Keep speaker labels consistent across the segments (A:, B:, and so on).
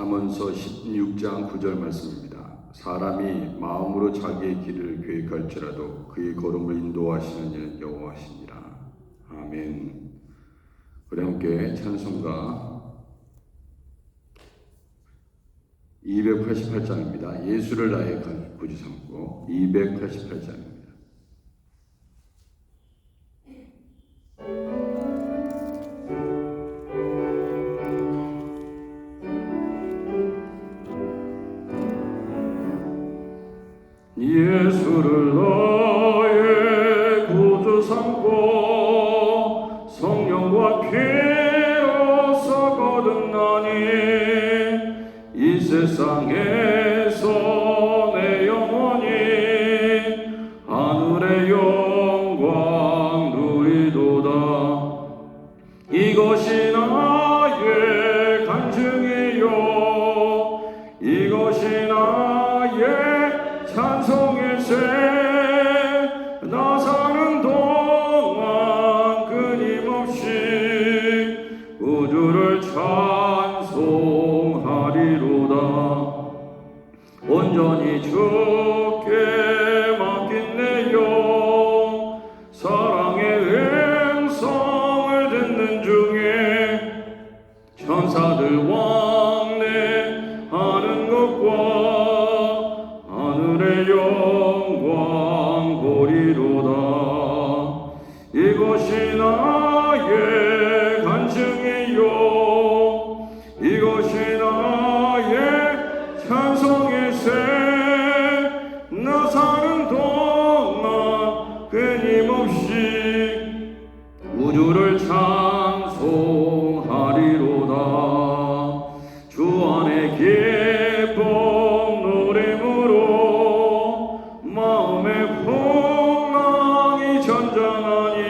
A: 잠언서 16장 9절 말씀입니다. 사람이 마음으로 자기의 길을 계획할지라도 그의 걸음을 인도하시는 이는 여호와시니라. 아멘. 우리 함께 찬송가 288장입니다. 예수를 나의 구주 삼고 288장입니다. 예수를 나의 구주 삼고 성령과 피로 거듭나니 이 세상에서 내 영혼이 하늘의 영광 누리도다. 이것이 나의 간증이요 이것이 나의 찬송일세. 나 사는 동안 끊임없이 우주를 찬송하리로다. 온전히 주께 맡긴 내 영 사랑의 음성을 듣는 중에 천사들 왕래하는 것과 하늘의 영광 보리로다. 이것이 나의 간증이요 이것이 나의 찬송일세. 나 사는 동안 끊임없이 우주를 찬송하리로다. 주 안에 기쁨 노래무로 마음의 풍랑이 전전하니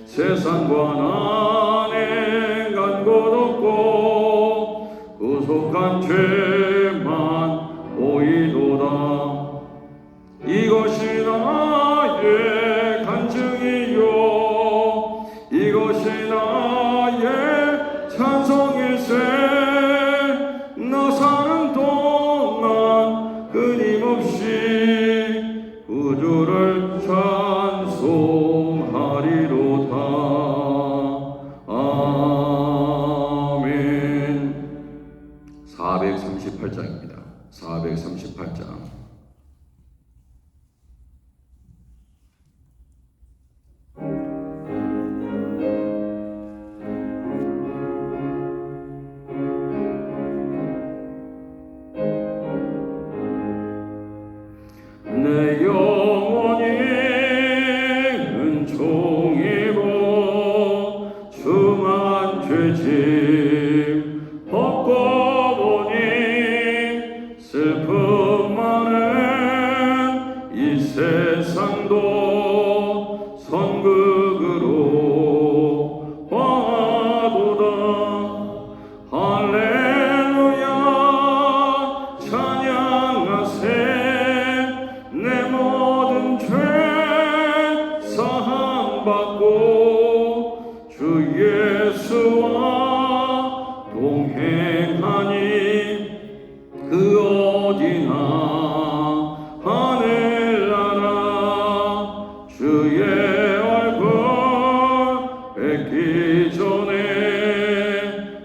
A: 세상과 나는 간 곳 없고 구속한 죄만 보이도다. 이것이 나의 간증이요 이것이 나의 찬송일세. 나 사는 동안 끊임없이 우주를 찬송하리로다. 아멘. 438장입니다. 438장. 내 영혼이 은총이고 중한 죄짐 벗고 보니 슬픔 많은 이 세상도 선극으로 화도다. 할렐루야 찬양하세. 내 모든 죄 사함받고 주 예수와 동행하니 그 어디나 하늘나라 주의 얼굴 뵙기 전에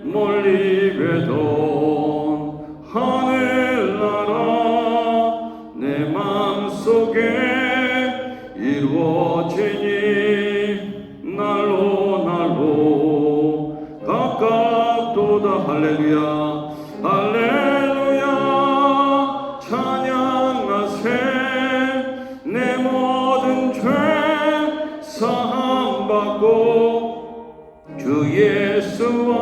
A: 멀리 뵈던 하늘나라 내 맘속에 이루어지니 날로 날로 가깝도다. 할렐루야 할렐루야 찬양하세. 내 모든 죄 사함받고 주 예수와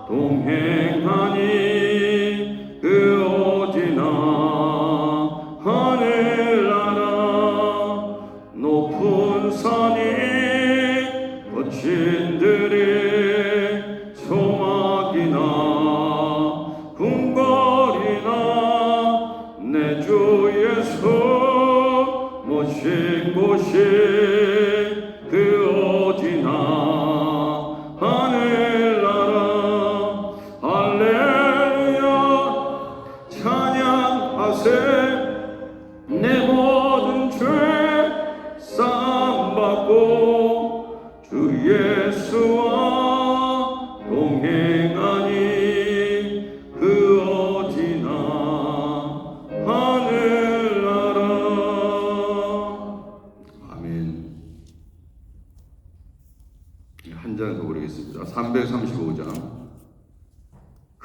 A: 동행하니 그 어디나 하늘나라. 높은 산이 거친 들이 소막이나 궁궐이나 내 주 예수 모신 곳이 그 어디나 하늘나라. 할렐루야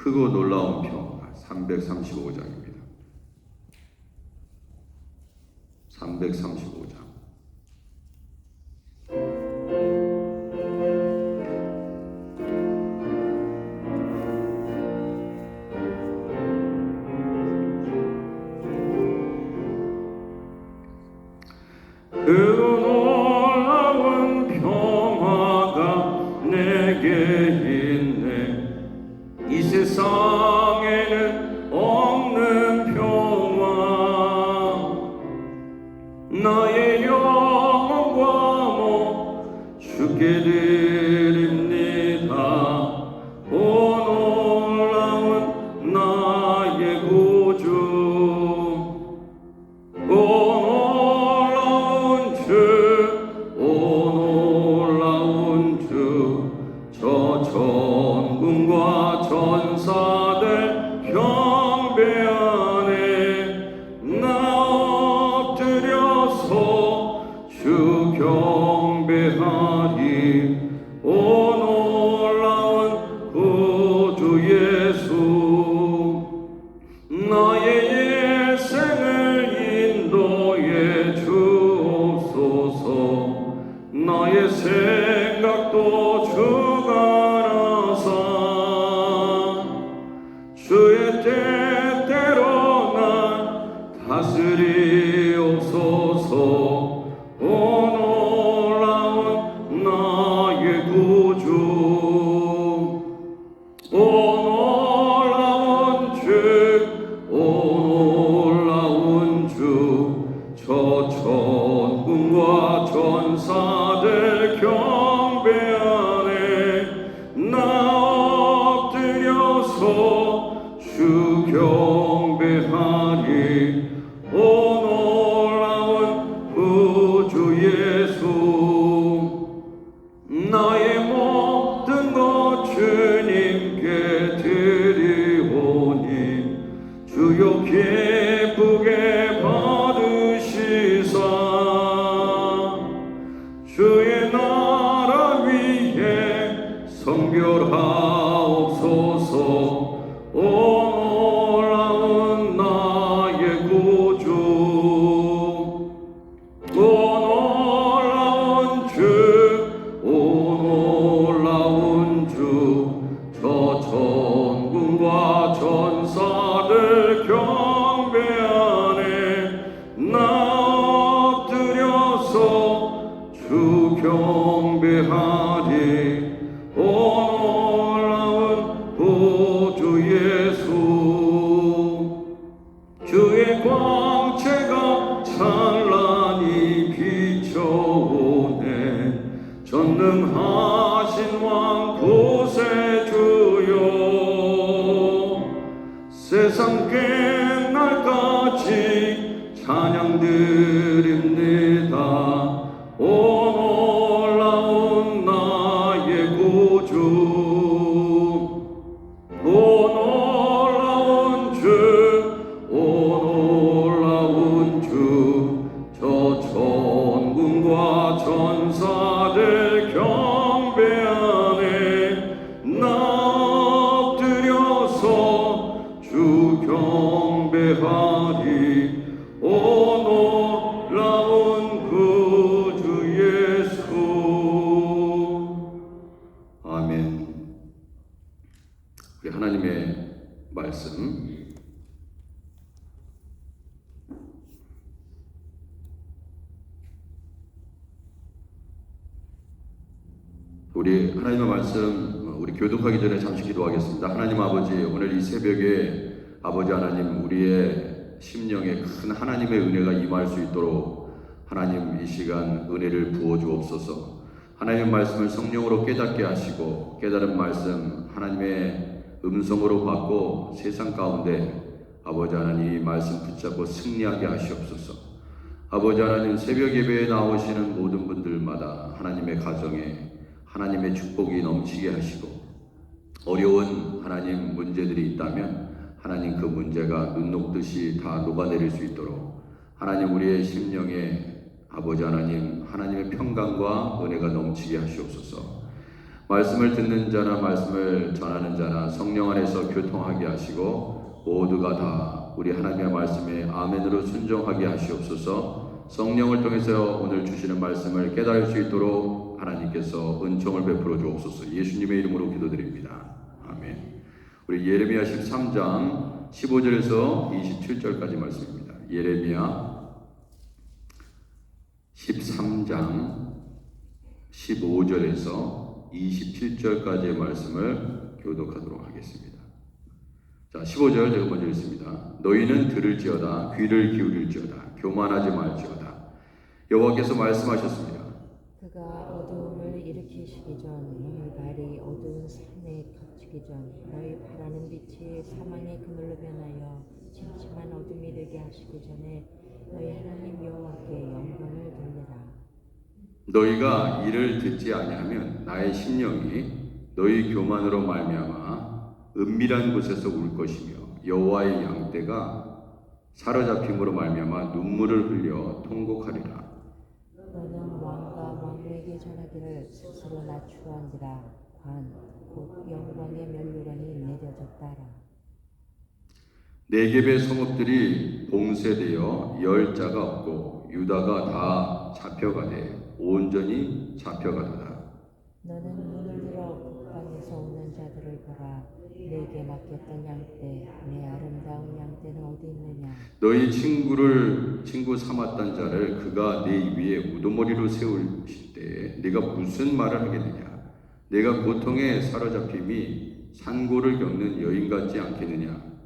A: 크고 놀라운 평화 335장입니다. 335장. 그 놀라운 평화가 내게 있네. 이 세상에는 없는 평화. 나의 영혼과 몸 주께 드립니다. 오 놀라운 나의 구주. 오 놀라운 주, 저 천군과 천사들 경배하네. 나 엎드려서 주 경배하리. 오 놀라운 구주 예수. 나의 일생을 인도해 주옵소서. 나의 생각도 주가 알아서 주의 때때로 날 다스리옵소서. 오 놀라운 나의 구주. 오 놀라운 주. 오 놀라운 주. 저 천군과 천사들 경배하네. 나 엎드려서 주 경배하리. 오 놀라운 구주 예수. 나의 모든 것 주님께 드리오니 주여 기쁘게 받으시사 주의 나라 위에 성결하옵소서. 오 놀라운 나의 구주. 오 놀라운 주. 오 놀라운 주. 저 천군과 천사들 경배하네. 나 엎드려서 주 경배하리. 오 놀라운 구주 예수. 주의 광채가 찬란히 비춰오네. 전능하신 왕 구세주여. 세상 끝날까지 찬양 드립니다. 오 놀라운 나의 구주. 오 놀라운 주. 오 놀라운 주. 저 천군과 천사들 경배하네. 나 엎드려서 주 경배하리. 오 놀라운 구주 예수. 아멘. 우리 하나님의 말씀 우리 하나님의 말씀 우리 교독하기 전에 잠시 기도하겠습니다. 하나님 아버지, 오늘 이 새벽에 아버지 하나님, 우리의 심령에 큰 하나님의 은혜가 임할 수 있도록 하나님 이 시간 은혜를 부어 주옵소서. 하나님의 말씀을 성령으로 깨닫게 하시고 깨달은 말씀 하나님의 음성으로 받고 세상 가운데 아버지 하나님 이 말씀 붙잡고 승리하게 하시옵소서. 아버지 하나님, 새벽 예배에 나오시는 모든 분들마다 하나님의 가정에 하나님의 축복이 넘치게 하시고, 어려운 하나님 문제들이 있다면 하나님 그 문제가 눈 녹듯이 다 녹아내릴 수 있도록 하나님 우리의 심령에 아버지 하나님 하나님의 평강과 은혜가 넘치게 하시옵소서. 말씀을 듣는 자나 말씀을 전하는 자나 성령 안에서 교통하게 하시고 모두가 다 우리 하나님의 말씀에 아멘으로 순종하게 하시옵소서. 성령을 통해서 오늘 주시는 말씀을 깨달을 수 있도록 하나님께서 은총을 베풀어 주옵소서. 예수님의 이름으로 기도드립니다. 아멘. 우리 예레미야 13장 15절에서 27절까지 말씀입니다. 예레미야 13장 15절에서 27절까지의 말씀을 교독하도록 하겠습니다. 자, 15절 제가 먼저 읽습니다. 너희는 들을지어다 귀를 기울일지어다 교만하지 말지어다. 여호와께서 말씀하셨습니다.
B: 그가 어두움을 일으키시기 전 너희 발이 어두운 산에 갇히기 전 너희 바라는 빛이 사망의 그늘로 변하여 침침한 어둠이 되게 하시기 전에 너희 하나님 여호와께 영광을 돌리라.
A: 너희가 이를 듣지 아니하면 나의 심령이 너희 교만으로 말미암아 은밀한 곳에서 울 것이며 여호와의 양떼가 사로잡힘으로 말미암아 눈물을 흘려 통곡하리라.
B: 너는 왕과 왕후에게 전하기를 스스로 낮추었느라 관 곧 영광의 면류관이 내려졌다라.
A: 네겝의 성읍들이 봉쇄되어 열 자가 없고 유다가 다 잡혀가되 온전히 잡혀가도다.
B: 너는 눈을 들어 북방에서 오는 자들을 보라. 내게 맡겼던 양떼 내 아름다운 양떼는 어디 있느냐.
A: 너희 친구 삼았던 자를 그가 네 위에 우두머리로 세우실 때에 네가 무슨 말을 하겠느냐. 내가 고통에 사로잡힘이 산고를 겪는 여인 같지 않겠느냐.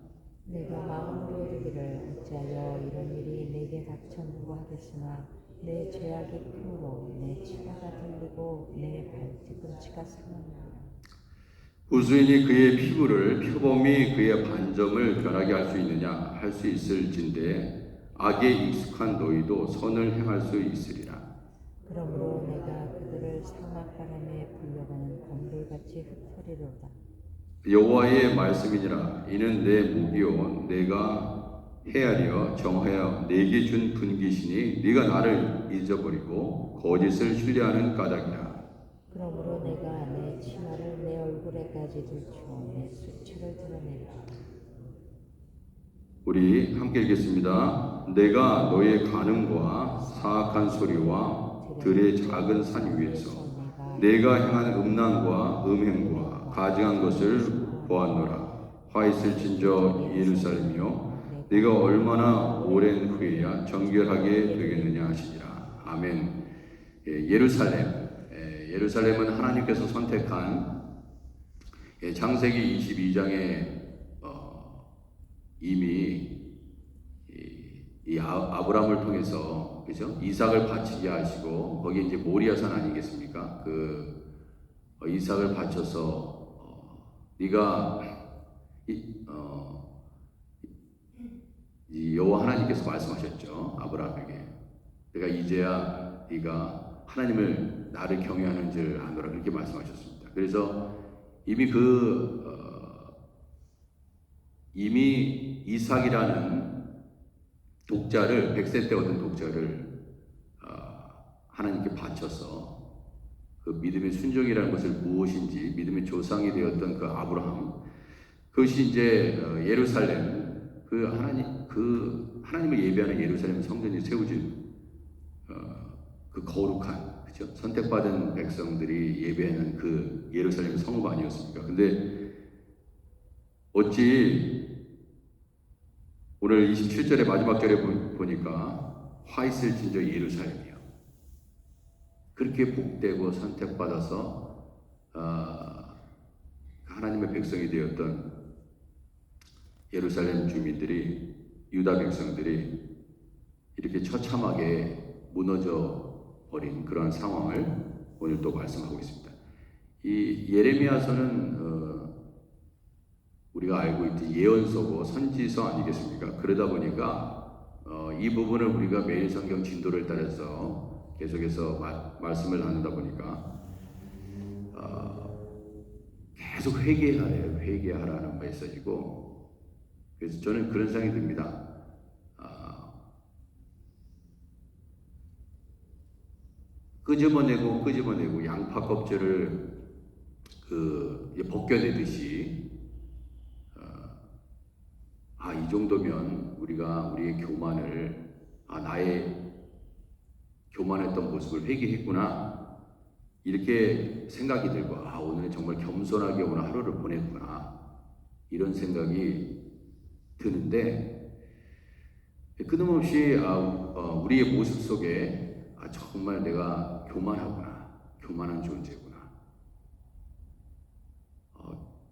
B: 내가 마음으로 이르기를 어찌하여 이런 일이 내게 닥쳤는고 하겠으나 내 죄악이 크므로 내 치마가 들리고 내 발뒤꿈치가 상하느니라.
A: 구수인이 그의 피부를 표범이 그의 반점을 변하게 할 수 있느냐. 할 수 있을진데 악에 익숙한 너희도 선을 행할 수 있으리라.
B: 그러므로 내가 그들을 사막 바람에 불려가는 검돌같이 흩어리로다.
A: 여호와의 말씀이니라. 이는 내 목이요 내가 헤아려 정하여 내게 준 분깃이니 네가 나를 잊어버리고 거짓을 신뢰하는 까닭이라.
B: 그러므로 내가 내 치마를 내 얼굴에까지 들추어 내 수치를 드러내리라.
A: 우리 함께 읽겠습니다. 내가 너의 간음과 사악한 소리와 들의 작은 산 위에서 내가 행한 음란과 음행과 가증한 것을 보았노라. 화 있을진저 예루살렘이요 네가 얼마나 오랜 후에야 정결하게 되겠느냐 하시니라. 아멘. 예루살렘은 하나님께서 선택한 창세기 22장에 이미 이 아브라함을 통해서 그죠? 이삭을 바치게 하시고 거기에 이제 모리아산 아니겠습니까? 그 이삭을 바쳐서 네가 이 여호와 하나님께서 말씀하셨죠. 아브라함에게 내가 이제야 네가 하나님을 나를 경외하는 줄 아노라 그렇게 말씀하셨습니다. 그래서 이미 이미 이삭이라는 독자를 100세 때 얻은 독자를 하나님께 바쳐서 그 믿음의 순종이라는 것을 무엇인지 믿음의 조상이 되었던 그 아브라함 그것이 이제 예루살렘 그 하나님을 예배하는 예루살렘 성전이 세워진 그 거룩한 그죠? 선택받은 백성들이 예배하는 그 예루살렘 성읍 아니었습니까? 근데 어찌 오늘 27절의 마지막 절에 보니까 화 있을진저 예루살렘이요. 그렇게 복되고 선택받아서 하나님의 백성이 되었던 예루살렘 주민들이 유다 백성들이 이렇게 처참하게 무너져 버린 그런 상황을 오늘 또 말씀하고 있습니다. 이 예레미야서는 우리가 알고 있듯 예언서고 선지서 아니겠습니까? 그러다 보니까 이 부분을 우리가 매일 성경 진도를 따라서 계속해서 말씀을 나누다 보니까 계속 회개하라는 메시지고 그래서 저는 그런 생각이 듭니다. 끄집어내고 양파 껍질을 벗겨내듯이 이 정도면 우리가 우리의 교만을 나의 교만했던 모습을 회개했구나 이렇게 생각이 들고 오늘은 정말 겸손하게 오늘 하루를 보냈구나 이런 생각이 드는데 끊임없이 우리의 모습 속에 정말 내가 교만하구나 교만한 존재구나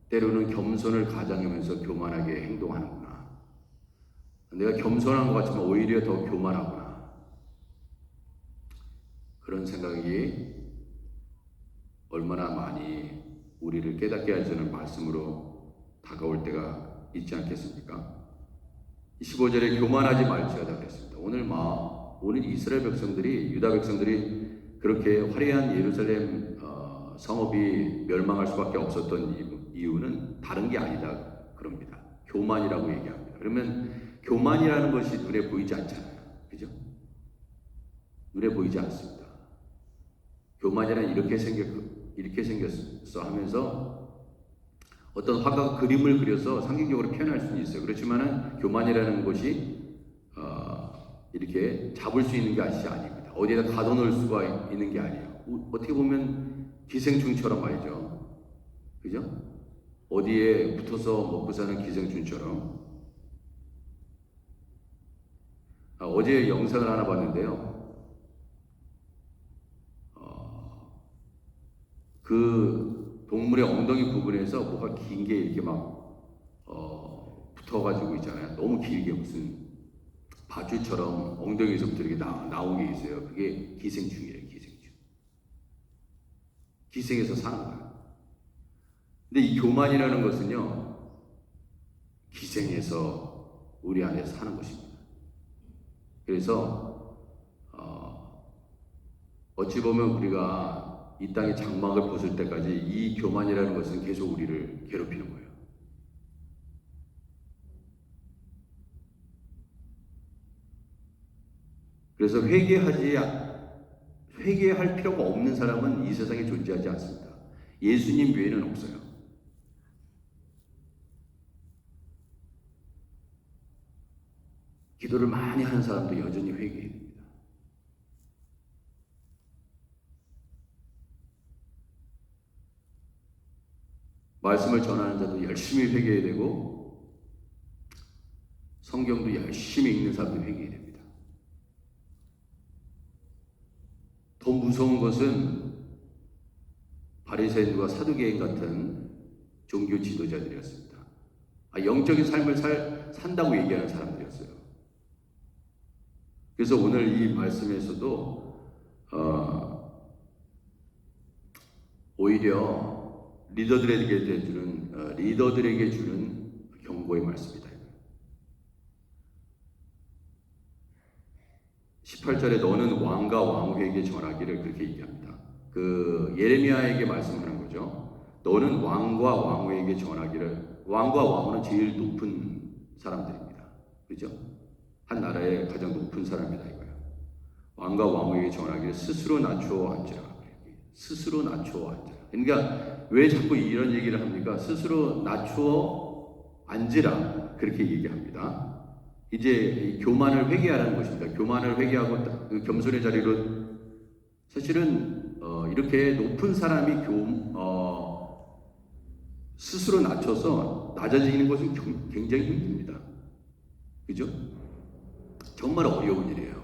A: 때로는 겸손을 가장하면서 교만하게 행동하는구나 내가 겸손한 것 같지만 오히려 더 교만하구나 그런 생각이 얼마나 많이 우리를 깨닫게 하시는 말씀으로 다가올 때가 있지 않겠습니까? 15절에 교만하지 말지어다 그랬습니다. 오늘 이스라엘 백성들이 유다 백성들이 그렇게 화려한 예루살렘 성읍이 멸망할 수밖에 없었던 이유는 다른 게 아니다 그럽니다. 교만이라고 얘기합니다. 그러면 교만이라는 것이 눈에 보이지 않잖아요. 그죠? 눈에 보이지 않습니다. 교만이란 이렇게 생겼어 하면서 어떤 화가가 그림을 그려서 상징적으로 표현할 수는 있어요. 그렇지만은 교만이라는 것이 이렇게 잡을 수 있는 게 아닙니다. 어디에다 가둬놓을 수가 있는 게 아니에요. 어떻게 보면 기생충처럼 말이죠. 그죠? 어디에 붙어서 먹고 사는 기생충처럼. 어제 영상을 하나 봤는데요. 그 동물의 엉덩이 부분에서 뭐가 긴 게 이렇게 붙어가지고 있잖아요. 너무 길게 무슨 바주처럼 엉덩이에서부터 이렇게 나온 게 있어요. 그게 기생충이래요. 기생충. 기생해서 사는 거예요. 근데 이 교만이라는 것은요, 기생해서 우리 안에 사는 것입니다. 그래서 어찌 보면 우리가 이 땅의 장막을 벗을 때까지 이 교만이라는 것은 계속 우리를 괴롭히는 거예요. 그래서 회개할 필요가 없는 사람은 이 세상에 존재하지 않습니다. 예수님 외에는 없어요. 기도를 많이 하는 사람도 여전히 회개해야 됩니다. 말씀을 전하는 자도 열심히 회개해야 되고 성경도 열심히 읽는 사람도 회개해야 됩니다. 더 무서운 것은 바리새인과 사두개인 같은 종교 지도자들이었습니다. 영적인 삶을 산다고 얘기하는 사람들이었어요. 그래서 오늘 이 말씀에서도 오히려 리더들에게 주는 경고의 말씀이다. 18절에 너는 왕과 왕후에게 전하기를 그렇게 얘기합니다. 그 예레미야에게 말씀하는 거죠. 너는 왕과 왕후에게 전하기를. 왕과 왕후는 제일 높은 사람들입니다. 그죠? 한 나라의 가장 높은 사람이다 이거예요. 왕과 왕후에게 전하기를 스스로 낮추어 앉으라. 스스로 낮추어 앉으라. 그러니까 왜 자꾸 이런 얘기를 합니까? 스스로 낮추어 앉으라. 그렇게 얘기합니다. 이제 교만을 회개하라는 것입니다. 교만을 회개하고 그 겸손의 자리로 사실은 이렇게 높은 사람이 스스로 낮춰서 낮아지는 것은 굉장히 힘듭니다. 그죠? 정말 어려운 일이에요.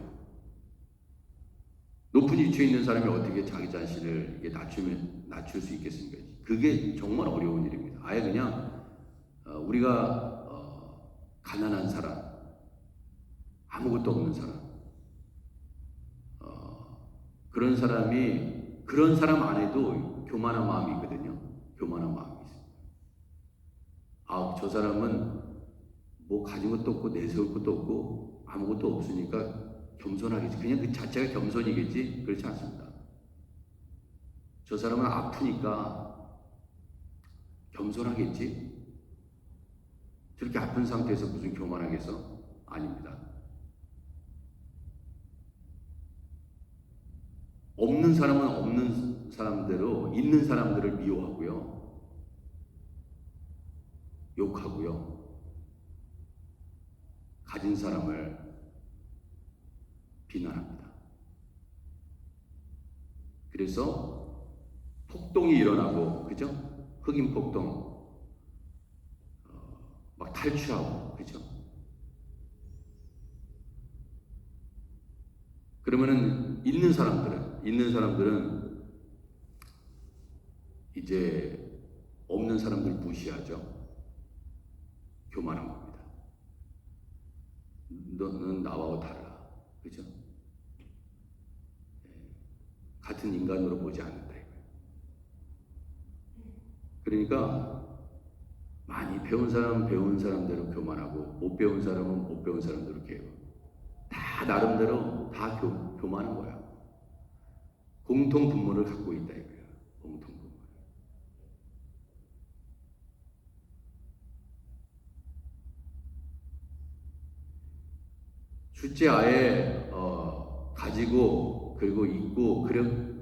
A: 높은 위치에 있는 사람이 어떻게 자기 자신을 이렇게 낮출 수 있겠습니까? 그게 정말 어려운 일입니다. 아예 그냥 우리가 가난한 사람, 아무것도 없는 사람, 그런 사람 안에도 교만한 마음이 있거든요. 교만한 마음이 있어요. 저 사람은 뭐 가진 것도 없고 내세울 것도 없고 아무것도 없으니까 겸손하겠지. 그냥 그 자체가 겸손이겠지. 그렇지 않습니다. 저 사람은 아프니까 겸손하겠지. 저렇게 아픈 상태에서 무슨 교만하겠어? 아닙니다. 없는 사람은 없는 사람대로 있는 사람들을 미워하고요. 욕하고요. 가진 사람을 비난합니다. 그래서 폭동이 일어나고, 그죠? 흑인 폭동, 막 탈취하고, 그죠? 그러면은 있는 사람들은 이제 없는 사람들 무시하죠. 교만한 겁니다. 너는 나와 달라, 그죠? 같은 인간으로 보지 않는다. 그러니까 많이 배운 사람은 배운 사람대로 교만하고, 못 배운 사람은 못 배운 사람대로 개고, 다 나름대로 다 교만한 거야. 공통 분모를 갖고 있다 이거야. 공통 분모. 숫제 아예 가지고, 그리고 있고,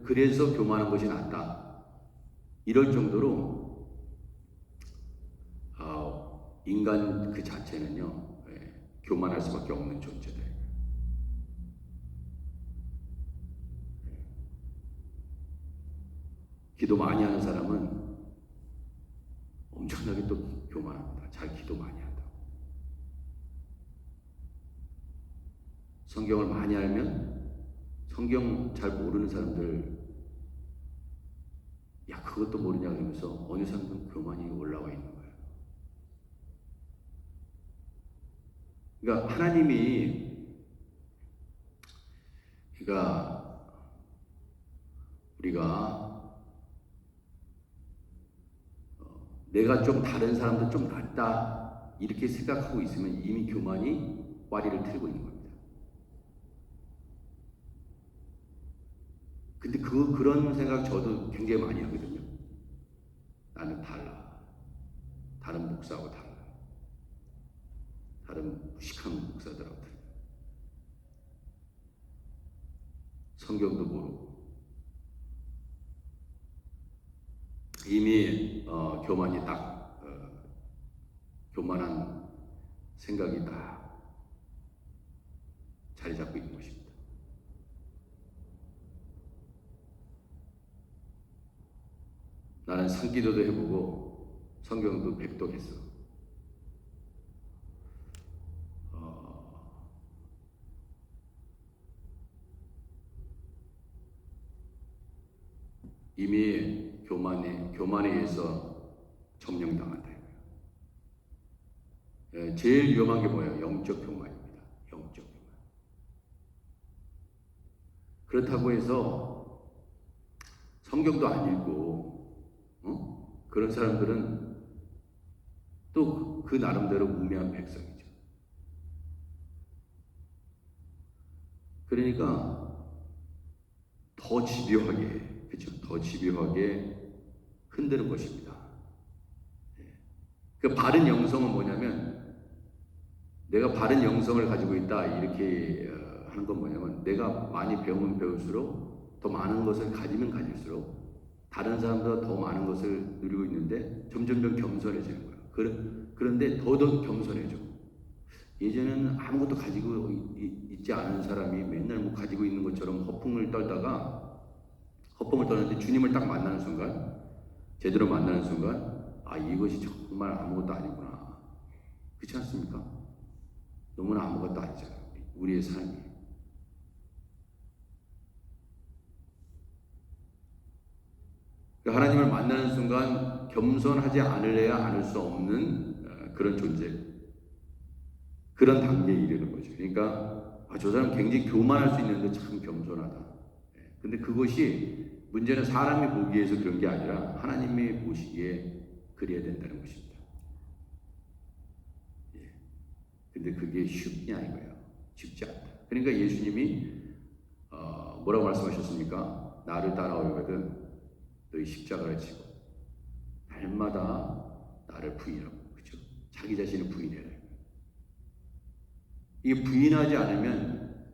A: 그래서 교만한 것이 낫다. 이럴 정도로 인간 그 자체는요, 교만할 수밖에 없는 존재다. 기도 많이 하는 사람은 엄청나게 또 교만합니다. 잘 기도 많이 한다고. 성경을 많이 알면 성경 잘 모르는 사람들, 야 그것도 모르냐 그러면서 어느 사람들은 교만이 올라와 있는 거예요. 그러니까 하나님이, 그러니까 우리가 내가 좀 다른 사람들 좀 낫다 이렇게 생각하고 있으면 이미 교만이 와리를 틀고 있는 겁니다. 근데 그런 생각 저도 굉장히 많이 하거든요. 나는 달라. 다른 목사하고 달라. 다른 무식한 목사들하고 달라. 성경도 모르고. 이미 교만이 딱 교만한 생각이 딱 자리 잡고 있는 것입니다. 나는 산기도도 해보고 성경도 백독했어. 이미 교만에 의해서 점령당한다. 제일 위험한 게 뭐예요? 영적 교만입니다. 영적 교만. 그렇다고 해서 성경도 안 읽고, 그런 사람들은 또 그 나름대로 우매한 백성이죠. 그러니까 더 집요하게, 그렇죠? 더 집요하게 흔드는 것입니다. 그 바른 영성은 뭐냐면, 내가 바른 영성을 가지고 있다 이렇게 하는 건 뭐냐면, 내가 많이 배우면 배울수록 더 많은 것을 가지면 가질수록 다른 사람보다 더 많은 것을 누리고 있는데 점점점 겸손해지는 거예요. 그런데 더더욱 겸손해져. 예전에는 아무것도 가지고 있지 않은 사람이 맨날 뭐 가지고 있는 것처럼 허풍을 떨는데 주님을 딱 만나는 순간, 제대로 만나는 순간, 아 이것이 정말 아무것도 아니구나. 그렇지 않습니까? 너무나 아무것도 아니잖아요. 우리의 삶이. 하나님을 만나는 순간 겸손하지 않으려야 않을 수 없는 그런 존재, 그런 단계에 이르는 거죠. 그러니까 저 사람 굉장히 교만할 수 있는데 참 겸손하다. 근데 그것이, 문제는 사람이 보기에서 그런 게 아니라 하나님이 보시기에 그래야 된다는 것입니다. 근데 그게 쉽냐 이거예요. 쉽지 않다. 그러니까 예수님이 뭐라고 말씀하셨습니까? 나를 따라오거든 너희 십자가를 지고 날마다 나를 부인하고, 그죠? 자기 자신을 부인해라. 이게 부인하지 않으면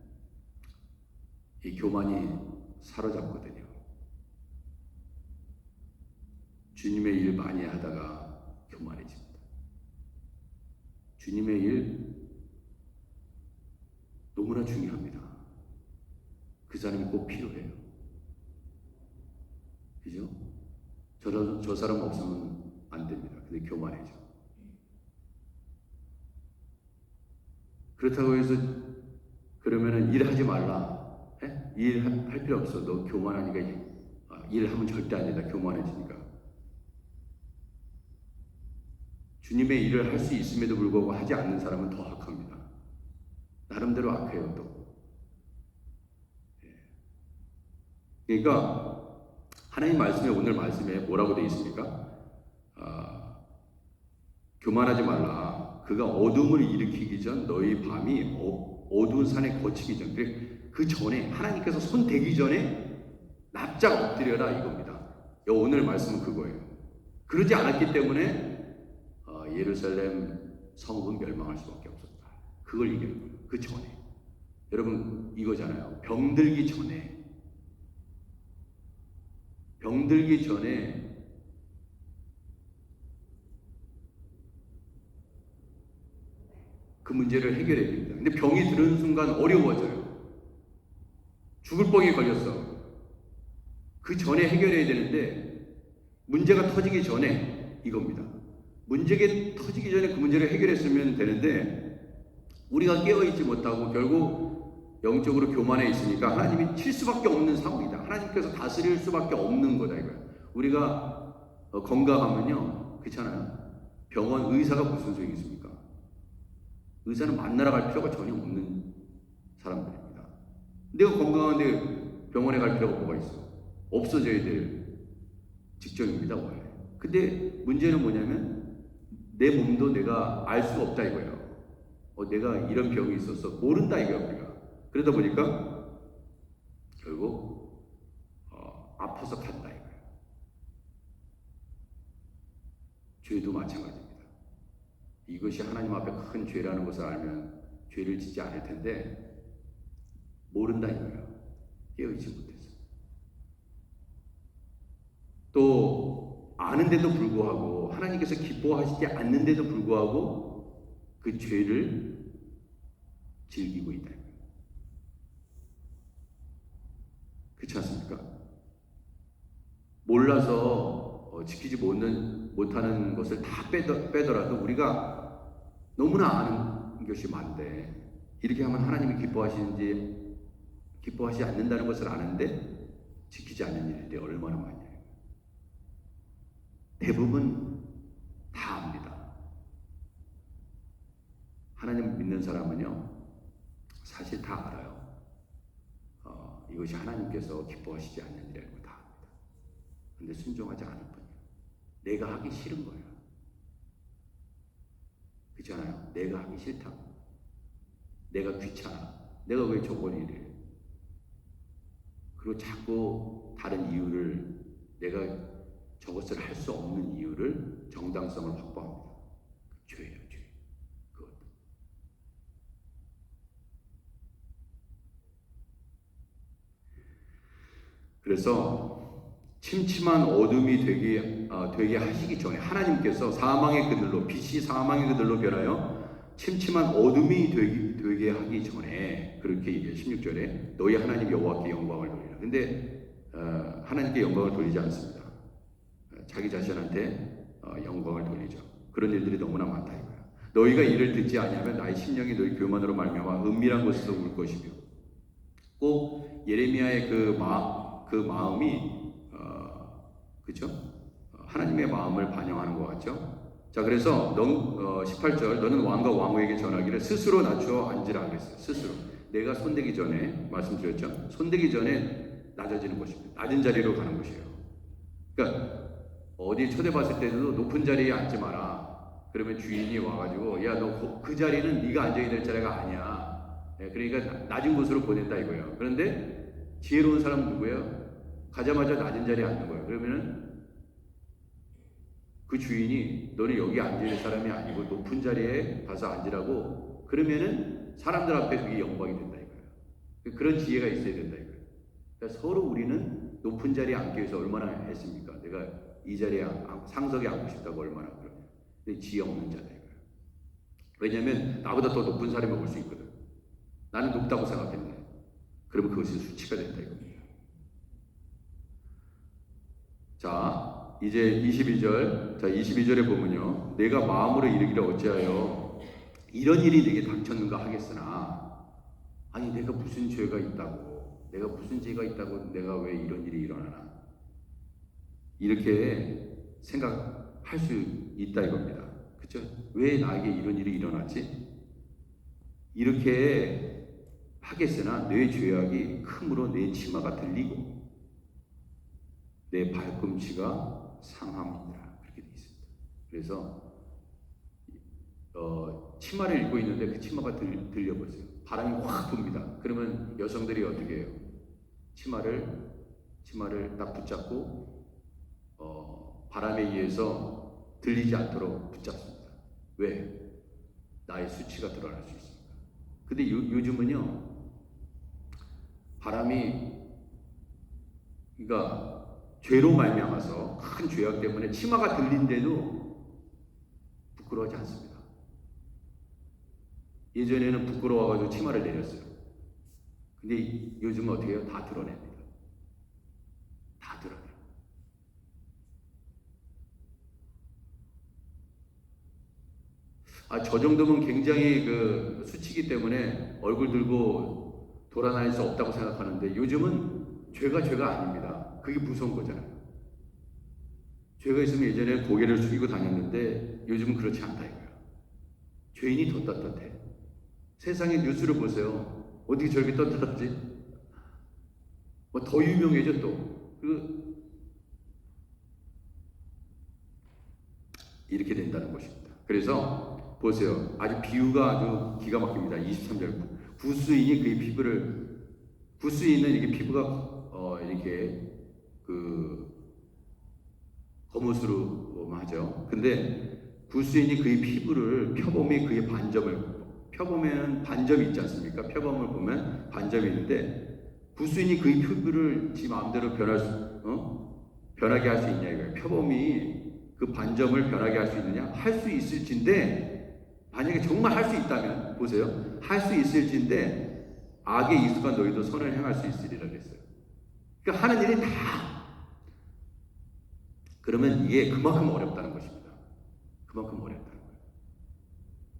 A: 이 교만이 사로잡거든요. 주님의 일 많이 하다가 교만해집니다. 주님의 일 너무나 중요합니다. 그 사람이 꼭 필요해요. 그죠? 저 사람 없으면 안 됩니다. 근데 교만해져. 그렇다고 해서 그러면은 일하지 말라. 일할 필요 없어. 너 교만하니까 일하면 절대 안 된다. 교만해지니까. 주님의 일을 할 수 있음에도 불구하고 하지 않는 사람은 더 악합니다. 나름대로 악해요 또. 그러니까 하나님 말씀에 오늘 말씀에 뭐라고 되어 있습니까? 교만하지 말라. 그가 어둠을 일으키기 전 너희 밤이 어두운 산에 거치기 전 그 전에 하나님께서 손 대기 전에 납작 엎드려라 이겁니다. 오늘 말씀은 그거예요. 그러지 않았기 때문에 예루살렘 성읍은 멸망할 수밖에 없었다. 그걸 얘기하는 거예요. 그 전에. 여러분 이거잖아요. 병들기 전에 그 문제를 해결해야 됩니다. 근데 병이 들은 순간 어려워져요. 죽을 뻥에 걸렸어. 그 전에 해결해야 되는데 문제가 터지기 전에 이겁니다. 문제가 터지기 전에 그 문제를 해결했으면 되는데 우리가 깨어있지 못하고 결국 영적으로 교만해 있으니까 하나님이 칠 수밖에 없는 상황이다. 하나님께서 다스릴 수밖에 없는 거다 이거야. 우리가 건강하면요, 그렇잖아요. 병원 의사가 무슨 소용이 있습니까? 의사는 만나러 갈 필요가 전혀 없는 사람들입니다. 내가 건강한데 병원에 갈 필요가 뭐가 있어? 없어져야 될 직종입니다 원래. 근데 문제는 뭐냐면 내 몸도 내가 알 수가 없다 이거예요. 내가 이런 병이 있었어 모른다 이거야 우리가. 그러다 보니까 결국 아파서 간다 이거예요. 죄도 마찬가지입니다. 이것이 하나님 앞에 큰 죄라는 것을 알면 죄를 짓지 않을 텐데 모른다 이거예요. 깨어있지 못해서. 또 아는데도 불구하고 하나님께서 기뻐하시지 않는데도 불구하고 그 죄를 즐기고 있다. 그렇지 않습니까? 몰라서 지키지 못하는 것을 다 빼더라도 우리가 너무나 아는 것이 많은데 이렇게 하면 하나님이 기뻐하지 않는다는 것을 아는데 지키지 않는 일인데 얼마나 많냐. 대부분 다 압니다. 하나님 믿는 사람은요 사실 다 알아요. 이것이 하나님께서 기뻐하시지 않는 일이라는 걸 다 압니다. 근데 순종하지 않을 뿐이에요. 내가 하기 싫은 거예요. 그렇잖아요. 내가 하기 싫다고. 내가 귀찮아. 내가 왜 저걸 이래. 그리고 자꾸 다른 이유를, 내가 저것을 할 수 없는 이유를, 정당성을 확보합니다. 죄예요, 죄. 그것도. 그래서 침침한 어둠이 되게 하시기 전에 하나님께서 사망의 그늘로, 빛이 사망의 그늘로 변하여 침침한 어둠이 되게 하기 전에 그렇게 얘기해요. 16절에 너희 하나님 여호와께 영광을 돌리라. 근데 하나님께 영광을 돌리지 않습니다. 자기 자신한테 영광을 돌리죠. 그런 일들이 너무나 많다 이거야. 너희가 이를 듣지 아니하면 나의 심령이 너희 교만으로 말미암아 은밀한 곳에서 울 것이며. 꼭 예레미야의 그 마음이 그렇죠? 하나님의 마음을 반영하는 것 같죠? 자, 그래서 18절 너는 왕과 왕후에게 전하기를 스스로 낮추어 앉으라 그랬어요. 스스로. 내가 손대기 전에 말씀드렸죠? 손대기 전에 낮아지는 것입니다. 낮은 자리로 가는 것이에요. 그러니까 어디 초대받을 때도 높은 자리에 앉지 마라. 그러면 주인이 와가지고 야, 너 그 자리는 네가 앉아야 될 자리가 아니야. 그러니까 낮은 곳으로 보낸다 이거예요. 그런데 지혜로운 사람은 누구예요? 가자마자 낮은 자리에 앉는 거예요. 그러면은 그 주인이 너는 여기 앉을 사람이 아니고 높은 자리에 가서 앉으라고 그러면은 사람들 앞에 그게 영광이 된다 이거예요. 그런 지혜가 있어야 된다 이거예요. 그러니까 서로 우리는 높은 자리에 앉기 위해서 얼마나 했습니까? 내가 이 자리에 상석에 앉고 싶다고 얼마나 그러냐. 근데 지혜 없는 자다 이거예요. 왜냐하면 나보다 더 높은 사람이 올 수 있거든. 나는 높다고 생각했네. 그러면 그것이 수치가 된다 이겁니다. 자, 이제 22절. 자, 22절에 보면요. 내가 마음으로 이르기를 어찌하여 이런 일이 내게 닥쳤는가 하겠으나, 아니 내가 무슨 죄가 있다고, 내가 무슨 죄가 있다고 내가 왜 이런 일이 일어나나, 이렇게 생각할 수 있다 이겁니다. 그렇죠? 왜 나에게 이런 일이 일어났지? 이렇게 하겠으나 내 죄악이 크므로 내 치마가 들리고 내 발꿈치가 상함이니라. 그렇게 되어 있습니다. 그래서 치마를 입고 있는데 그 치마가 들려보세요. 바람이 확 붑니다. 그러면 여성들이 어떻게 해요? 치마를 딱 붙잡고 바람에 의해서 들리지 않도록 붙잡습니다. 왜? 나의 수치가 드러날 수 있습니다. 근데 요즘은요, 바람이, 그러니까 죄로 말미암아서 큰 죄악 때문에 치마가 들린데도 부끄러워하지 않습니다. 예전에는 부끄러워가지고 치마를 내렸어요. 근데 요즘은 어떻게 해요? 다 드러냅니다. 다 드러내요. 저 정도면 굉장히 그 수치기 때문에 얼굴 들고 돌아다닐 수 없다고 생각하는데, 요즘은 죄가 아닙니다. 그게 무서운 거잖아요. 죄가 있으면 예전에 고개를 숙이고 다녔는데 요즘은 그렇지 않다 이거예요. 죄인이 더 떳떳해. 세상의 뉴스를 보세요. 어떻게 저렇게 떳떳하지? 뭐 더 유명해져 또. 이렇게 된다는 것입니다. 그래서 보세요. 아주 비유가 아주 기가 막힙니다. 23절. 구스인이 그의 피부를, 구스인은 이게 피부가 이렇게 그 거무스로 하죠. 근데 구스인이 그의 피부를 펴보면 그의 반점을, 펴보면 반점이 있지 않습니까? 펴봄을 보면 반점이 있는데, 구스인이 그의 피부를 지 마음대로 변하게 할 수 있냐 이거예요. 표범이 그 반점을 변하게 할 수 있느냐? 할 수 있을진데, 만약에 정말 할 수 있다면, 보세요. 할 수 있을진데 악에 익숙한 너희도 선을 행할 수 있으리라 그랬어요. 그러니까 하는 일이 다, 그러면 이게 그만큼 어렵다는 것입니다. 그만큼 어렵다는 거예요.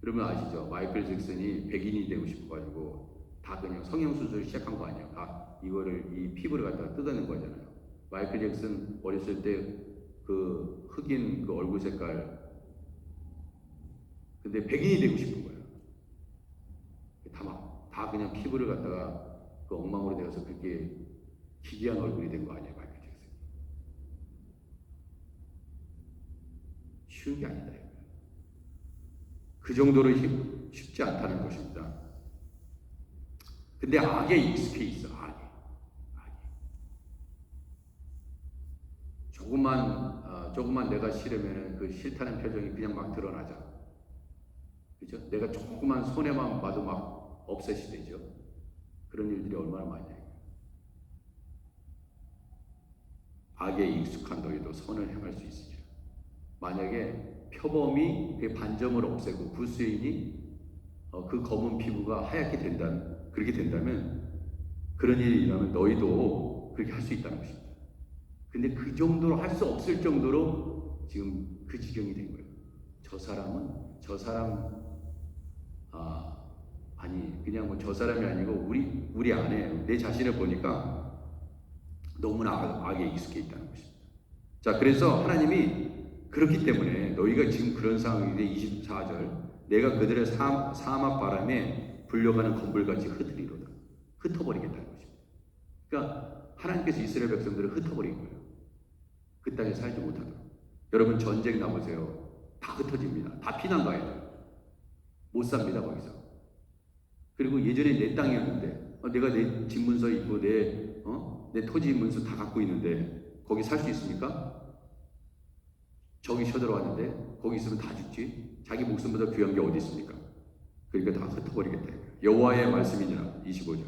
A: 그러면 아시죠? 마이클 잭슨이 백인이 되고 싶어가지고 다 그냥 성형수술을 시작한 거 아니에요. 다 이거를, 이 피부를 갖다가 뜯어낸 거잖아요. 마이클 잭슨 어렸을 때 그 흑인 그 얼굴 색깔, 근데 백인이 되고 싶은 거예요. 다 그냥 피부를 갖다가 그 엉망으로 되어서 그렇게 기괴한 얼굴이 된 거 아니에요, 마이클 잭슨. 쉬운 게 아니다. 그 정도로 쉽지 않다는 것입니다. 근데 악에 익숙해 있어, 악에. 조금만 내가 싫으면 그 싫다는 표정이 그냥 막 드러나죠. 그죠? 내가 조금만 손해만 봐도 막 없애시되죠. 그런 일들이 얼마나 많냐. 악에 익숙한 너희도 선을 행할 수 있으리라. 만약에 표범이 그 반점을 없애고 구스인이 그 검은 피부가 하얗게 그렇게 된다면, 그런 일이 일어나면 너희도 그렇게 할 수 있다는 것입니다. 근데 그 정도로 할 수 없을 정도로 지금 그 지경이 된 거예요. 저 사람 아니 그냥 뭐 저 사람이 아니고 우리 안에 내 자신을 보니까 너무나 악에 익숙해 있다는 것입니다. 자, 그래서 하나님이 그렇기 때문에 너희가 지금 그런 상황인데, 24절, 내가 그들의 사막 바람에 불려가는 건불같이 흩으리로다. 흩어버리겠다는 것입니다. 그러니까 하나님께서 이스라엘 백성들을 흩어버린 거예요. 그 땅에 살지 못하도록. 여러분 전쟁 나보세요. 다 흩어집니다. 다 피난 가야 돼요. 못 삽니다 거기서. 그리고 예전에 내 땅이었는데 내가 내 집 문서 있고 내 토지 문서 다 갖고 있는데 거기 살 수 있습니까? 적이 쳐들어왔는데 거기 있으면 다 죽지. 자기 목숨보다 귀한 게 어디 있습니까? 그러니까 다 흩어버리겠다. 여호와의 말씀이니라. 25절.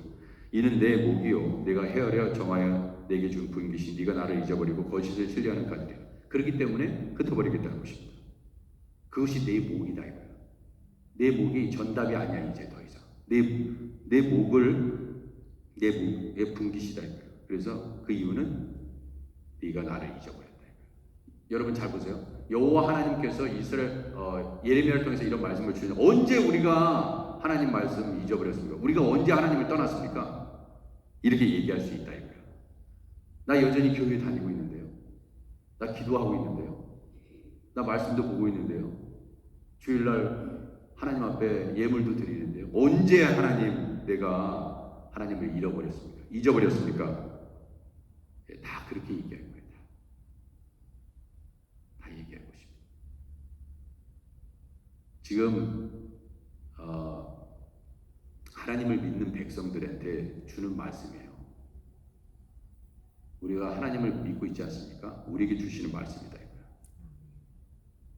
A: 이는 내 목이요 내가 헤아려 정하여 내게 준 분깃이 네가 나를 잊어버리고 거짓을 신뢰하는 까닭이라. 그렇기 때문에 흩어버리겠다는 것입니다. 그것이 내 목이다 이거예요. 내 목이 전답이 아니야. 이제 더 이상 내 목을 내 목에 분기시다 이거예요. 그래서 그 이유는 네가 나를 잊어버렸다. 여러분 잘 보세요. 여호와 하나님께서 이스라엘 예레미야를 통해서 이런 말씀을 주시는, 언제 우리가 하나님 말씀 잊어버렸습니까? 우리가 언제 하나님을 떠났습니까? 이렇게 얘기할 수 있다 이거예요. 나 여전히 교회 다니고 있는데요. 나 기도하고 있는데요. 나 말씀도 보고 있는데요. 주일날 하나님 앞에 예물도 드리는데요. 언제 내가 하나님을 잃어버렸습니까? 잊어버렸습니까? 다 그렇게 얘기할 거예요. 다 얘기하고 싶어요. 지금 하나님을 믿는 백성들한테 주는 말씀이에요. 우리가 하나님을 믿고 있지 않습니까? 우리에게 주시는 말씀이다 이거야.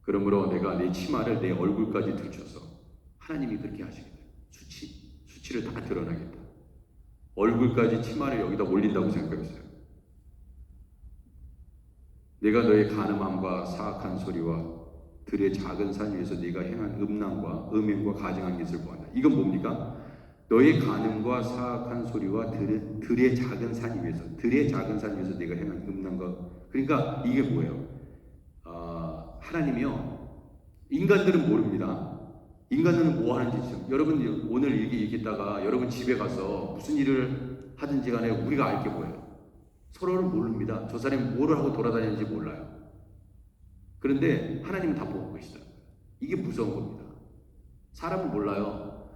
A: 그러므로 내가 내 치마를 내 얼굴까지 들춰서, 하나님이 그렇게 하시겠다. 수치를 다 드러나겠다. 얼굴까지 치마를 여기다 올린다고 생각했어요. 내가 너의 간음함과 사악한 소리와 들의 작은 산 위에서 네가 행한 음란과 음행과 가증한 짓을 보았다. 이건 뭡니까? 너의 간음과 사악한 소리와 들의 작은 산 위에서 네가 행한 음란과, 그러니까 이게 뭐예요? 하나님이요, 인간들은 모릅니다. 인간들은 뭐 하는지 지금 여러분 오늘 이렇게 얘기했다가 여러분 집에 가서 무슨 일을 하든지 간에 우리가 알 게 뭐예요? 서로를 모릅니다. 저 사람이 뭐를 하고 돌아다니는지 몰라요. 그런데 하나님은 다 보고 계시다. 이게 무서운 겁니다. 사람은 몰라요.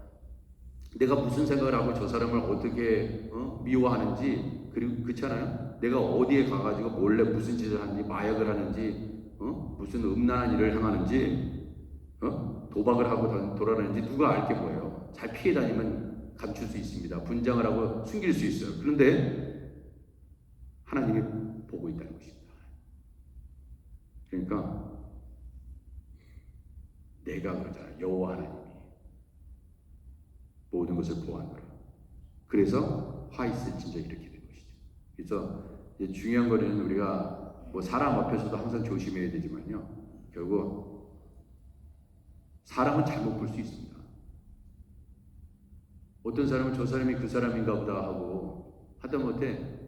A: 내가 무슨 생각을 하고 저 사람을 어떻게 미워하는지, 그리고 그렇잖아요. 내가 어디에 가가지고 몰래 무슨 짓을 하는지, 마약을 하는지, 무슨 음란한 일을 행하는지, 도박을 하고 돌아다니는지 누가 알 게 뭐예요? 잘 피해 다니면 감출 수 있습니다. 분장을 하고 숨길 수 있어요. 그런데 하나님이 보고 있다는 것입니다. 그러니까 내가 그러잖아요. 여호와 하나님이 모든 것을 보았노라. 그래서 화 있을진저 이렇게 된 것이죠. 그래서 이제 중요한 거는 우리가 뭐 사람 앞에서도 항상 조심해야 되지만요. 결국 사람은 잘못 볼 수 있습니다. 어떤 사람은 저 사람이 그 사람인가 보다 하고, 하다못해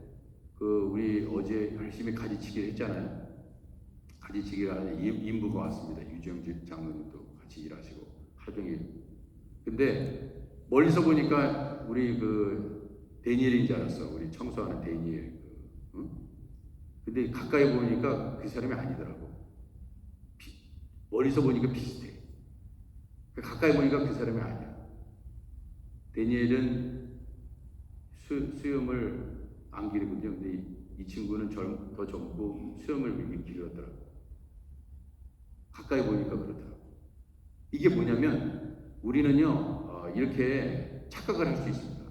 A: 우리 어제 열심히 가지치기를 했잖아요. 가지치기를 하는 인부가 왔습니다. 유정진 장로님도 같이 일하시고 하루 종일. 근데 멀리서 보니까 우리 데니엘인 줄 알았어. 우리 청소하는 데니엘. 근데 가까이 보니까 그 사람이 아니더라고. 멀리서 보니까 비슷해. 가까이 보니까 그 사람이 아니야. 데니엘은 수염을 안 기르거든요. 근데 이 친구는 더 젊고 수염을 기르더라고. 가까이 보니까 그렇더라고. 이게 뭐냐면 우리는요 이렇게 착각을 할 수 있습니다.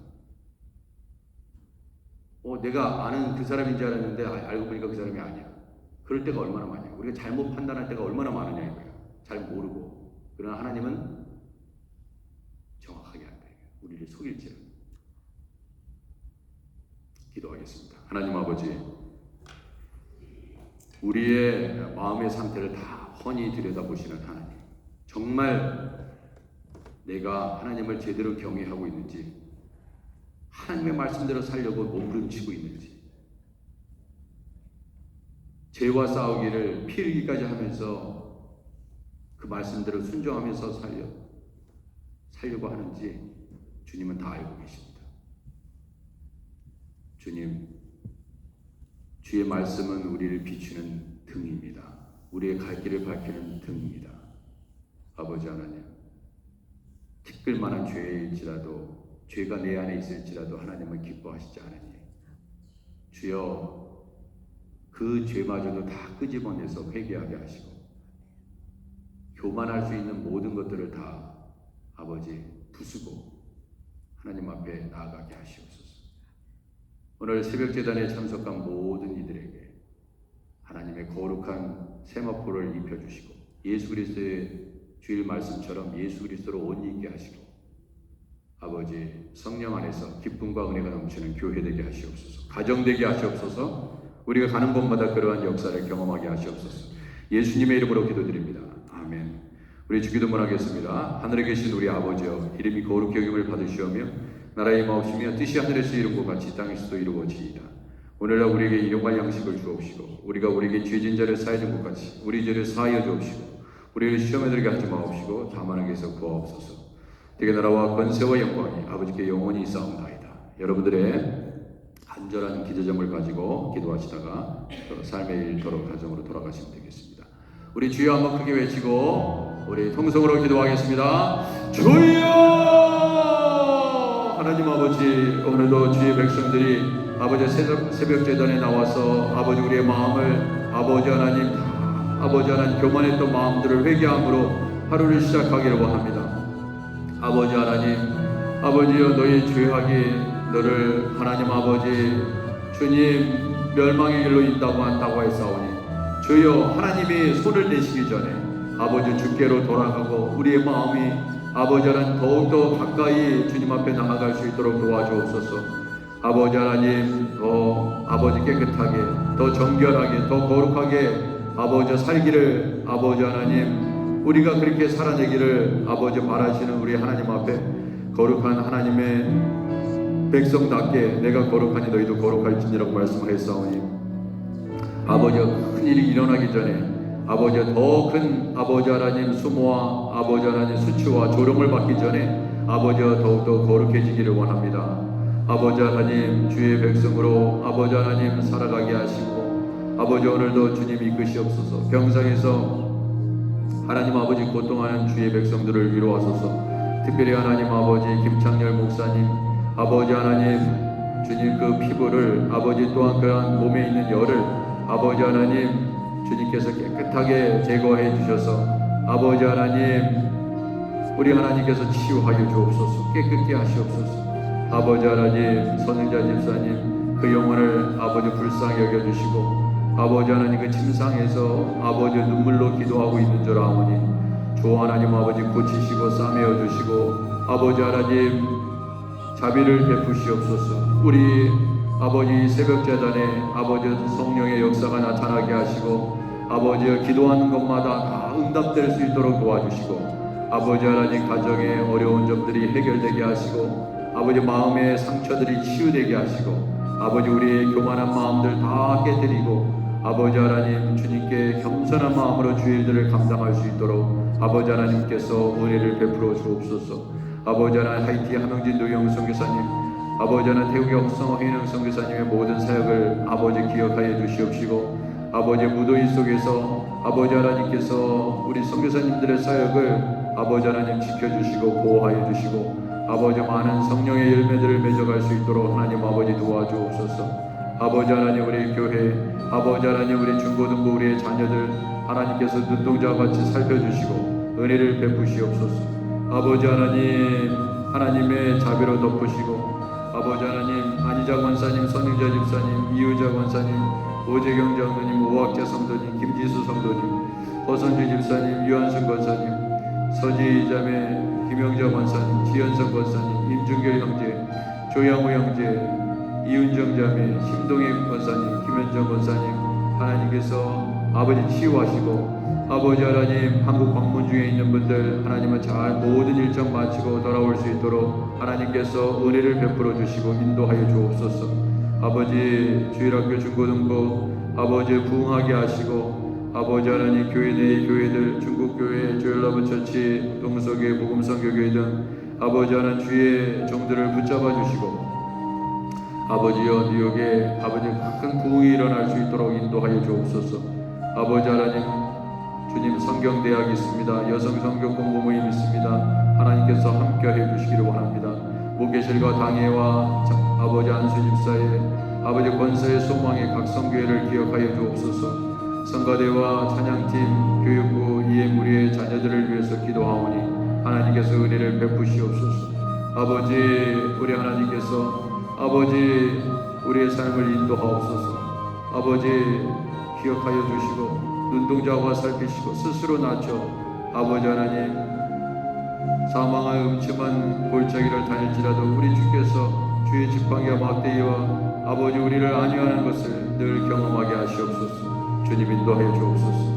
A: 내가 아는 그 사람인 줄 알았는데 알고 보니까 그 사람이 아니야. 그럴 때가 얼마나 많아요. 우리가 잘못 판단할 때가 얼마나 많으냐 이거예요. 잘 모르고. 그러나 하나님은 정확하게 한다. 우리를 속일지는. 기도하겠습니다. 하나님 아버지, 우리의 마음의 상태를 다 훤히 들여다보시는 하나님, 정말 내가 하나님을 제대로 경외하고 있는지, 하나님의 말씀대로 살려고 몸부림치고 있는지, 죄와 싸우기를 피 흘리기까지 하면서 그 말씀대로 순종하면서 살려고 하는지 주님은 다 알고 계십니다. 주님, 주의 말씀은 우리를 비추는 등입니다. 우리의 갈 길을 밝히는 등입니다. 아버지 하나님, 티끌만한 죄일지라도, 죄가 내 안에 있을지라도 하나님은 기뻐하시지 않으니 주여, 그 죄마저도 다 끄집어내서 회개하게 하시고 교만할 수 있는 모든 것들을 다 아버지 부수고 하나님 앞에 나아가게 하시옵소서. 오늘 새벽제단에 참석한 모든 이들에게 하나님의 거룩한 세마포를 입혀주시고 예수 그리스도의 주일 말씀처럼 예수 그리스도로 옷 입게 하시고 아버지 성령 안에서 기쁨과 은혜가 넘치는 교회 되게 하시옵소서. 가정 되게 하시옵소서. 우리가 가는 곳마다 그러한 역사를 경험하게 하시옵소서. 예수님의 이름으로 기도드립니다. 아멘. 우리 주기도문 하겠습니다. 하늘에 계신 우리 아버지여, 이름이 거룩히 여김을 받으시오며 나라의 마옵시며 뜻이 하늘에서 이룬 것 같이 땅에서도 이루어지이다. 오늘날 우리에게 일용할 양식을 주옵시고 우리가 우리에게 죄진 자를 사하여 준 것 같이 우리 죄를 사하여 주옵시고 우리를 시험에 들게 하지 마옵시고 다만 악에서 구하옵소서. 되게 나라와 권세와 영광이 아버지께 영원히 있사옵나이다. 여러분들의 간절한 기도점을 가지고 기도하시다가 삶의 일터로 가정으로 돌아가시면 되겠습니다. 우리 주여 한번 크게 외치고 우리 통성으로 기도하겠습니다. 주여! 하나님 아버지, 오늘도 주의 백성들이 아버지 새벽 제단에 나와서 아버지 우리의 마음을 아버지 하나님 교만했던 마음들을 회개함으로 하루를 시작하기를 원합니다. 아버지 하나님, 아버지여, 너희 죄악이 너를 하나님 아버지 주님 멸망의 길로 인도한다고 했사오니 주여, 하나님이 손을 내시기 전에 아버지 주께로 돌아가고 우리의 마음이 아버지 하나님 더욱더 가까이 주님 앞에 나아갈 수 있도록 도와주옵소서. 아버지 하나님, 더 아버지 깨끗하게, 더 정결하게, 더 거룩하게 아버지 살기를 아버지 하나님, 우리가 그렇게 살아내기를 아버지 바라시는 우리 하나님 앞에 거룩한 하나님의 백성답게 내가 거룩하니 너희도 거룩할지니라고 말씀하셨사오니 아버지 큰 일이 일어나기 전에 아버지 더 큰 아버지 하나님 수모와 아버지 하나님 수치와 조롱을 받기 전에 아버지 더욱더 거룩해지기를 원합니다. 아버지 하나님, 주의 백성으로 아버지 하나님 살아가게 하시고 아버지 오늘도 주님 이끄시옵소서. 병상에서 하나님 아버지 고통하는 주의 백성들을 위로하소서. 특별히 하나님 아버지 김창렬 목사님, 아버지 하나님 주님 그 피부를 아버지 또한 그러한 몸에 있는 열을 아버지 하나님 주님께서 깨끗하게 제거해 주셔서 아버지 하나님 우리 하나님께서 치유하여 주옵소서. 깨끗게 하시옵소서. 아버지 하나님 선행자 집사님 그 영혼을 아버지 불쌍히 여겨주시고 아버지 하나님 그 침상에서 아버지 눈물로 기도하고 있는 줄 아오니 주 하나님 아버지 고치시고 싸매어 주시고 아버지 하나님 자비를 베푸시옵소서. 우리 아버지 새벽제단에 아버지 성령의 역사가 나타나게 하시고 아버지 기도하는 것마다 다 응답될 수 있도록 도와주시고 아버지 하나님 가정의 어려운 점들이 해결되게 하시고 아버지 마음의 상처들이 치유되게 하시고 아버지 우리의 교만한 마음들 다 깨뜨리고 아버지 하나님 주님께 겸손한 마음으로 주의 일들을 감당할 수 있도록 아버지 하나님께서 은혜를 베풀어 주옵소서. 아버지 하나님 하이티 함영진 노영 선교사님, 아버지 하나님 태국의 홍성호 해영 선교사님의 모든 사역을 아버지 기억하여 주시옵시고 아버지 무도인 속에서 아버지 하나님께서 우리 선교사님들의 사역을 아버지 하나님 지켜주시고 보호하여 주시고 아버지 많은 성령의 열매들을 맺어갈 수 있도록 하나님 아버지 도와주옵소서. 아버지 하나님 우리 교회, 아버지 하나님 우리 중고등부 우리의 자녀들 하나님께서 눈동자와 같이 살펴주시고 은혜를 베푸시옵소서. 아버지 하나님 하나님의 자비로 덮으시고 아버지 하나님 안희자 권사님, 선영자 집사님, 이유자 권사님, 오재경 장로님, 오학자 성도님, 김지수 성도님, 허선주 집사님, 유한순 권사님, 서지 자매, 김영자 권사님, 지현성 권사님, 임준결 형제, 조양호 형제, 이윤정 자매, 심동희 권사님, 김현정 권사님 하나님께서 아버지 치유하시고 아버지 하나님 한국 방문 중에 있는 분들 하나님은 잘 모든 일정 마치고 돌아올 수 있도록 하나님께서 은혜를 베풀어 주시고 인도하여 주옵소서. 아버지 주일학교 중고등부 아버지 부흥하게 하시고 아버지 하나님 교회 내의 교회들 중국교회 조엘라브처치 동석의 복음성교교회 등 아버지 하나님 주의 종들을 붙잡아 주시고 아버지여 뉴욕에 아버지 큰 부흥이 일어날 수 있도록 인도하여 주옵소서. 아버지 하나님 주님 성경대학이 있습니다. 여성 성경 공부 모임 있습니다. 하나님께서 함께해 주시기를 원합니다. 목회실과 당회와 아버지 안수 집사의 아버지 권세의 소망의 각 성교회를 기억하여 주옵소서. 성가대와 찬양팀 교육부 이행 우리의 자녀들을 위해서 기도하오니 하나님께서 은혜를 베푸시옵소서. 아버지 우리 하나님께서 아버지 우리의 삶을 인도하옵소서. 아버지 기억하여 주시고 눈동자와 살피시고 스스로 낮춰 아버지 하나님 사망의 음침한 골짜기를 다닐지라도 우리 주께서 주의 지팡이와 막대기와 아버지 우리를 안위하는 것을 늘 경험하게 하시옵소서. 주님 인도하여 주옵소서.